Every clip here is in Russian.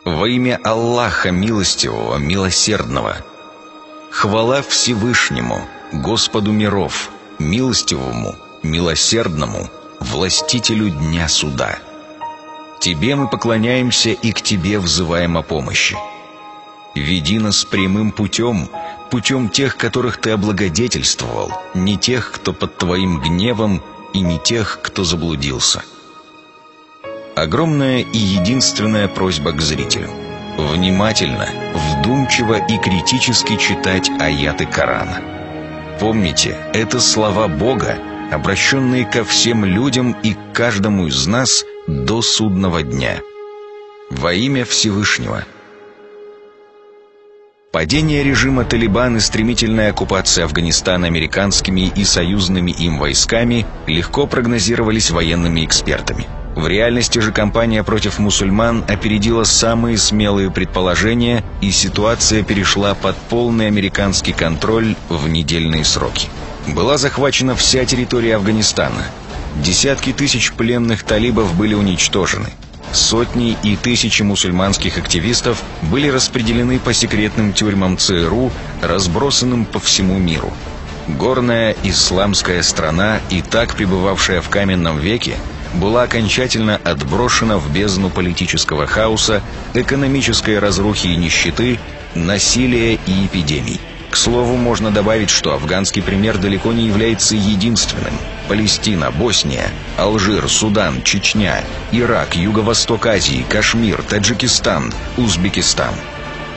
Во имя Аллаха Милостивого, Милосердного. Хвала Всевышнему, Господу миров, Милостивому, Милосердному, Властителю Дня Суда. Тебе мы поклоняемся и к Тебе взываем о помощи. Веди нас прямым путем, путем тех, которых Ты облагодетельствовал, не тех, кто под Твоим гневом, и не тех, кто заблудился. Огромная и единственная просьба к зрителю: внимательно, вдумчиво и критически читать аяты Корана. Помните, это слова Бога, обращенные ко всем людям и к каждому из нас до судного дня. Во имя Всевышнего. Падение режима Талибан и стремительная оккупация Афганистана американскими и союзными им войсками легко прогнозировались военными экспертами. В реальности же кампания против мусульман опередила самые смелые предположения, и ситуация перешла под полный американский контроль в недельные сроки. Была захвачена вся территория Афганистана. Десятки тысяч пленных талибов были уничтожены. Сотни и тысячи мусульманских активистов были распределены по секретным тюрьмам ЦРУ, разбросанным по всему миру. Горная исламская страна, и так пребывавшая в каменном веке, была окончательно отброшена в бездну политического хаоса, экономической разрухи и нищеты, насилия и эпидемий. К слову, можно добавить, что афганский пример далеко не является единственным. Палестина, Босния, Алжир, Судан, Чечня, Ирак, Юго-Восток Азии, Кашмир, Таджикистан, Узбекистан.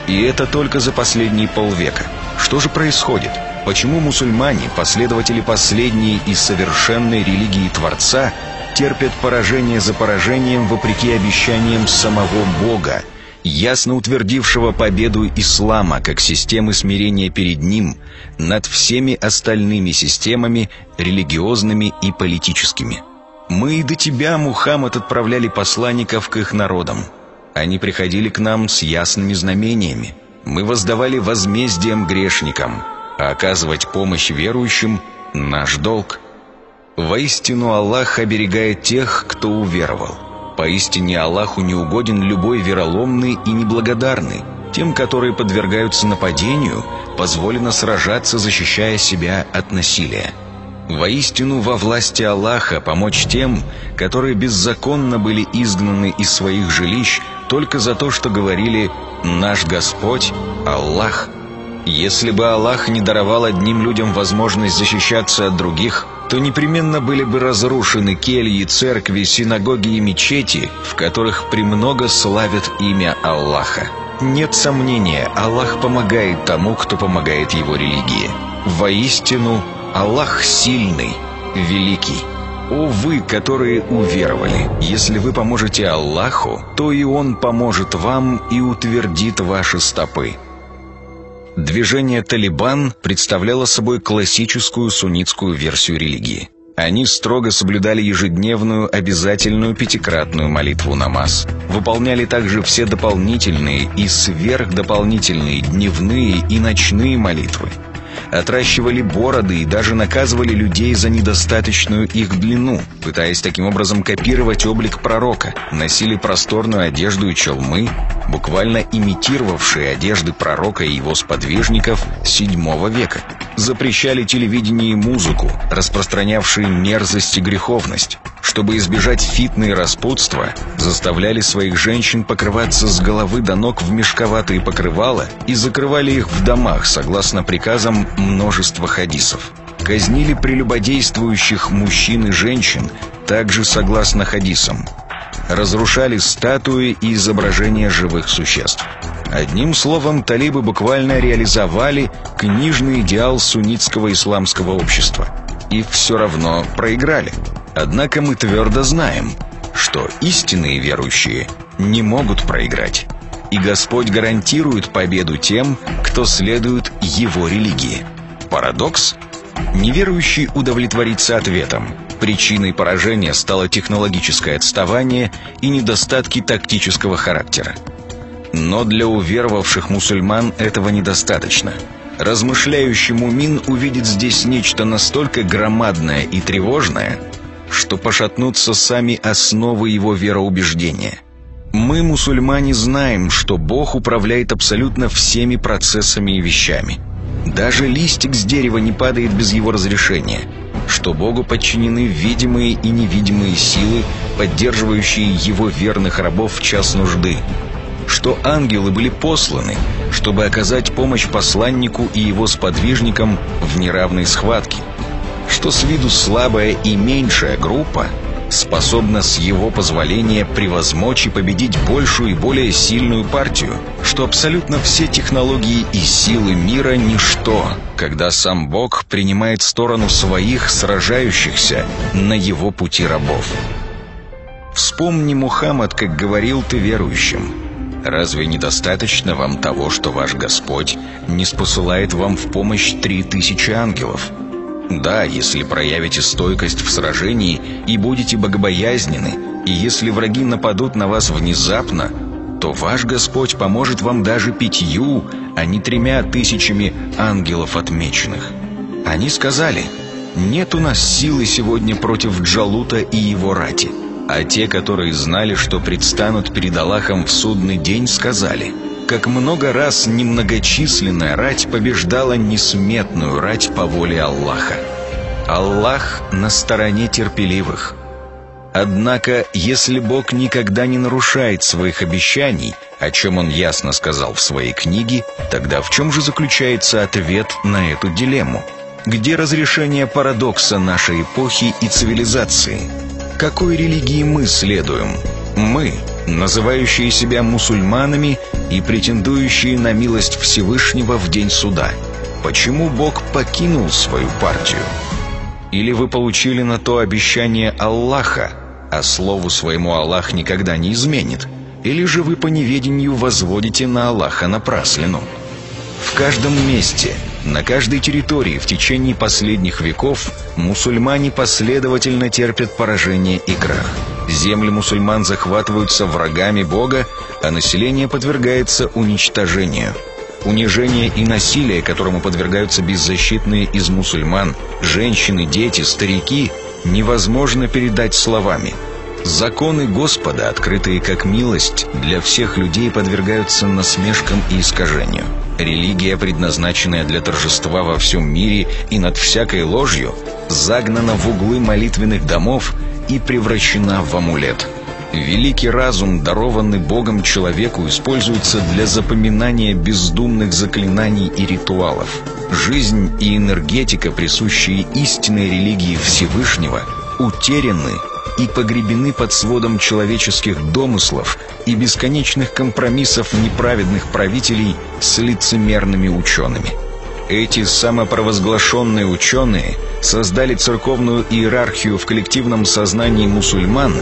И это только за последние полвека. Что же происходит? Почему мусульмане, последователи последней и совершенной религии Творца, терпят поражение за поражением вопреки обещаниям самого Бога, ясно утвердившего победу ислама как системы смирения перед ним над всеми остальными системами, религиозными и политическими? Мы и до тебя, Мухаммад, отправляли посланников к их народам. Они приходили к нам с ясными знамениями. Мы воздавали возмездием грешникам, а оказывать помощь верующим — наш долг. Воистину Аллах оберегает тех, кто уверовал. Поистине Аллаху не угоден любой вероломный и неблагодарный. Тем, которые подвергаются нападению, позволено сражаться, защищая себя от насилия. Воистину во власти Аллаха помочь тем, которые беззаконно были изгнаны из своих жилищ только за то, что говорили «Наш Господь – Аллах». Если бы Аллах не даровал одним людям возможность защищаться от других, то непременно были бы разрушены кельи, церкви, синагоги и мечети, в которых премного славят имя Аллаха. Нет сомнения, Аллах помогает тому, кто помогает его религии. Воистину, Аллах сильный, великий. О вы, которые уверовали! Если вы поможете Аллаху, то и Он поможет вам и утвердит ваши стопы. Движение «Талибан» представляло собой классическую суннитскую версию религии. Они строго соблюдали ежедневную обязательную пятикратную молитву намаз, выполняли также все дополнительные и сверхдополнительные дневные и ночные молитвы, отращивали бороды и даже наказывали людей за недостаточную их длину, пытаясь таким образом копировать облик пророка, носили просторную одежду и челмы, буквально имитировавшие одежды пророка и его сподвижников VII века, запрещали телевидение и музыку, распространявшие мерзость и греховность. Чтобы избежать фитны и распутства, заставляли своих женщин покрываться с головы до ног в мешковатые покрывала и закрывали их в домах, согласно приказам множества хадисов. Казнили прелюбодействующих мужчин и женщин, также согласно хадисам. Разрушали статуи и изображения живых существ. Одним словом, талибы буквально реализовали книжный идеал суннитского исламского общества. И все равно проиграли. Однако мы твердо знаем, что истинные верующие не могут проиграть. И Господь гарантирует победу тем, кто следует Его религии. Парадокс? Неверующий удовлетворится ответом. Причиной поражения стало технологическое отставание и недостатки тактического характера. Но для уверовавших мусульман этого недостаточно. Размышляющий мумин увидит здесь нечто настолько громадное и тревожное, что пошатнутся сами основы его вероубеждения. Мы, мусульмане, знаем, что Бог управляет абсолютно всеми процессами и вещами. Даже листик с дерева не падает без его разрешения, что Богу подчинены видимые и невидимые силы, поддерживающие его верных рабов в час нужды, что ангелы были посланы, чтобы оказать помощь посланнику и его сподвижникам в неравной схватке, что с виду слабая и меньшая группа способна с его позволения превозмочь и победить большую и более сильную партию, что абсолютно все технологии и силы мира — ничто, когда сам Бог принимает сторону своих сражающихся на его пути рабов. Вспомни, Мухаммад, как говорил ты верующим: разве недостаточно вам того, что ваш Господь ниспосылает вам в помощь 3000 ангелов? Да, если проявите стойкость в сражении и будете богобоязнены, и если враги нападут на вас внезапно, то ваш Господь поможет вам даже 5, а не 3000 ангелов отмеченных. Они сказали: нет у нас силы сегодня против Джалута и его рати. А те, которые знали, что предстанут перед Аллахом в судный день, сказали: как много раз немногочисленная рать побеждала несметную рать по воле Аллаха. Аллах на стороне терпеливых. Однако, если Бог никогда не нарушает своих обещаний, о чем Он ясно сказал в своей книге, тогда в чем же заключается ответ на эту дилемму? Где разрешение парадокса нашей эпохи и цивилизации? Какой религии мы следуем? Мы, называющие себя мусульманами и претендующие на милость Всевышнего в день суда. Почему Бог покинул свою партию? Или вы получили на то обещание Аллаха, а слову своему Аллах никогда не изменит? Или же вы по неведению возводите на Аллаха напраслину? В каждом месте, на каждой территории в течение последних веков мусульмане последовательно терпят поражение и крах. Земли мусульман захватываются врагами Бога, а население подвергается уничтожению. Унижение и насилие, которому подвергаются беззащитные из мусульман, женщины, дети, старики, невозможно передать словами. Законы Господа, открытые как милость, для всех людей подвергаются насмешкам и искажению. Религия, предназначенная для торжества во всем мире и над всякой ложью, загнана в углы молитвенных домов и превращена в амулет. Великий разум, дарованный Богом человеку, используется для запоминания бездумных заклинаний и ритуалов. Жизнь и энергетика, присущие истинной религии Всевышнего, утеряны и погребены под сводом человеческих домыслов и бесконечных компромиссов неправедных правителей с лицемерными учеными. Эти самопровозглашенные ученые создали церковную иерархию в коллективном сознании мусульман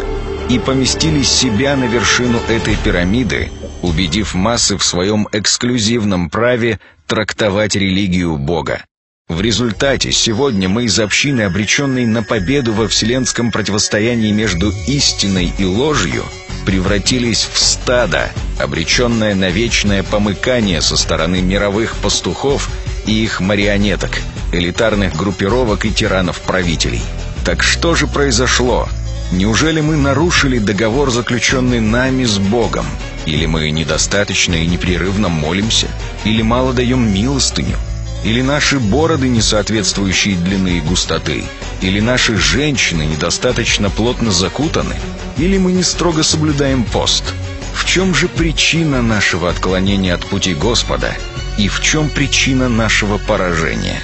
и поместили себя на вершину этой пирамиды, убедив массы в своем эксклюзивном праве трактовать религию Бога. В результате сегодня мы из общины, обреченной на победу во вселенском противостоянии между истиной и ложью, превратились в стадо, обреченное на вечное помыкание со стороны мировых пастухов и их марионеток, элитарных группировок и тиранов-правителей. Так что же произошло? Неужели мы нарушили договор, заключенный нами с Богом? Или мы недостаточно и непрерывно молимся? Или мало даем милостыню? Или наши бороды не соответствующие длины и густоты? Или наши женщины недостаточно плотно закутаны? Или мы не строго соблюдаем пост? В чем же причина нашего отклонения от пути Господа? И в чем причина нашего поражения?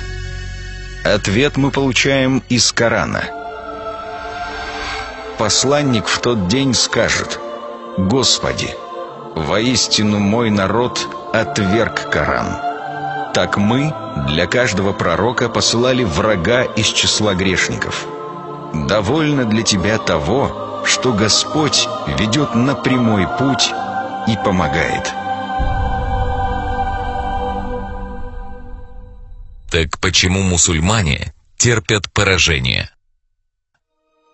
Ответ мы получаем из Корана. Посланник в тот день скажет: «Господи, воистину мой народ отверг Коран». Так мы для каждого пророка посылали врага из числа грешников. Довольно для тебя того, что Господь ведет на прямой путь и помогает. Так почему мусульмане терпят поражение?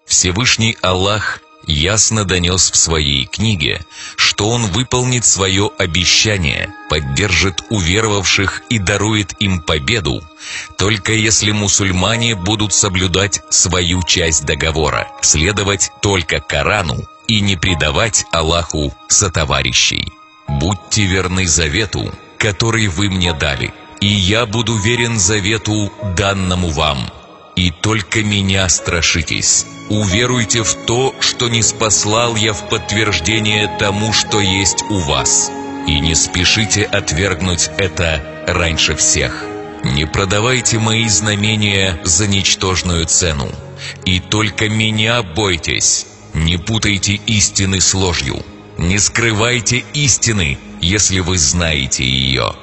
Всевышний Аллах ясно донес в своей книге, что он выполнит свое обещание, поддержит уверовавших и дарует им победу, только если мусульмане будут соблюдать свою часть договора, следовать только Корану и не предавать Аллаху сотоварищей. Будьте верны завету, который вы мне дали, и я буду верен завету, данному вам. И только меня страшитесь. Уверуйте в то, что ниспослал я в подтверждение тому, что есть у вас. И не спешите отвергнуть это раньше всех. Не продавайте мои знамения за ничтожную цену. И только меня бойтесь. Не путайте истины с ложью. Не скрывайте истины, если вы знаете ее.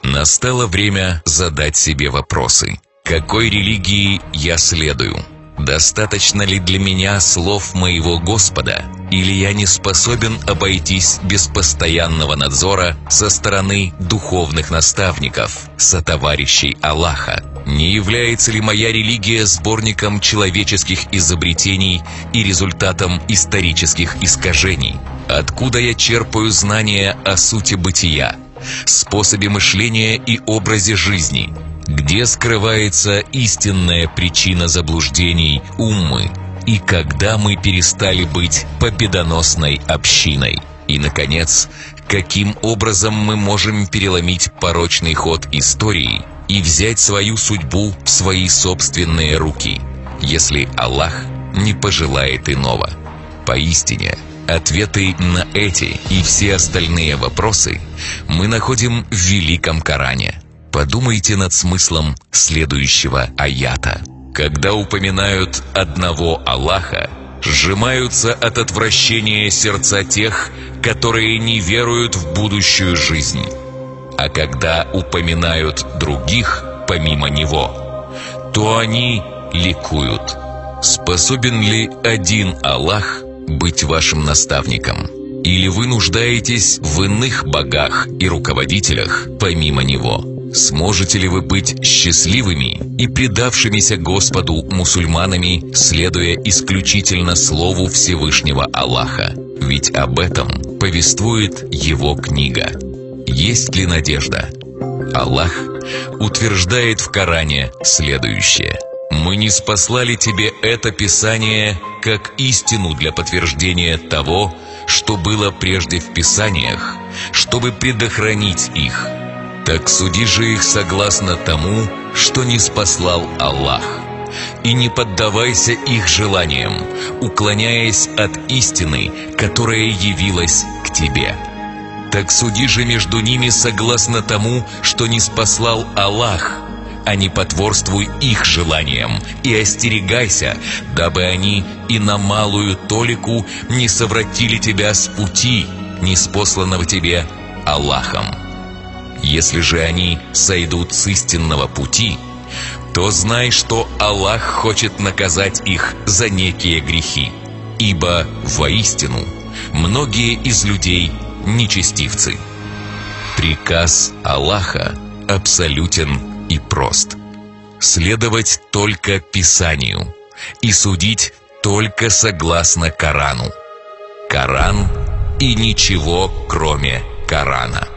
Настало время задать себе вопросы. Какой религии я следую? Достаточно ли для меня слов моего Господа? Или я не способен обойтись без постоянного надзора со стороны духовных наставников, сотоварищей Аллаха? Не является ли моя религия сборником человеческих изобретений и результатом исторических искажений? Откуда я черпаю знания о сути бытия, способе мышления и образе жизни? Где скрывается истинная причина заблуждений уммы? И когда мы перестали быть победоносной общиной? И, наконец, каким образом мы можем переломить порочный ход истории и взять свою судьбу в свои собственные руки, если Аллах не пожелает иного? Поистине, ответы на эти и все остальные вопросы мы находим в Великом Коране. Подумайте над смыслом следующего аята. Когда упоминают одного Аллаха, сжимаются от отвращения сердца тех, которые не веруют в будущую жизнь. А когда упоминают других помимо Него, то они ликуют. Способен ли один Аллах быть вашим наставником? Или вы нуждаетесь в иных богах и руководителях помимо Него? Сможете ли вы быть счастливыми и предавшимися Господу мусульманами, следуя исключительно Слову Всевышнего Аллаха? Ведь об этом повествует Его книга. Есть ли надежда? Аллах утверждает в Коране следующее. «Мы ниспослали тебе это Писание как истину для подтверждения того, что было прежде в Писаниях, чтобы предохранить их. Так суди же их согласно тому, что ниспослал Аллах, и не поддавайся их желаниям, уклоняясь от истины, которая явилась к тебе. Так суди же между ними согласно тому, что ниспослал Аллах, а не потворствуй их желаниям, и остерегайся, дабы они и на малую толику не совратили тебя с пути, ниспосланного тебе Аллахом. Если же они сойдут с истинного пути, то знай, что Аллах хочет наказать их за некие грехи, ибо воистину многие из людей нечестивцы». Приказ Аллаха абсолютен и прост. Следовать только Писанию и судить только согласно Корану. Коран и ничего, кроме Корана.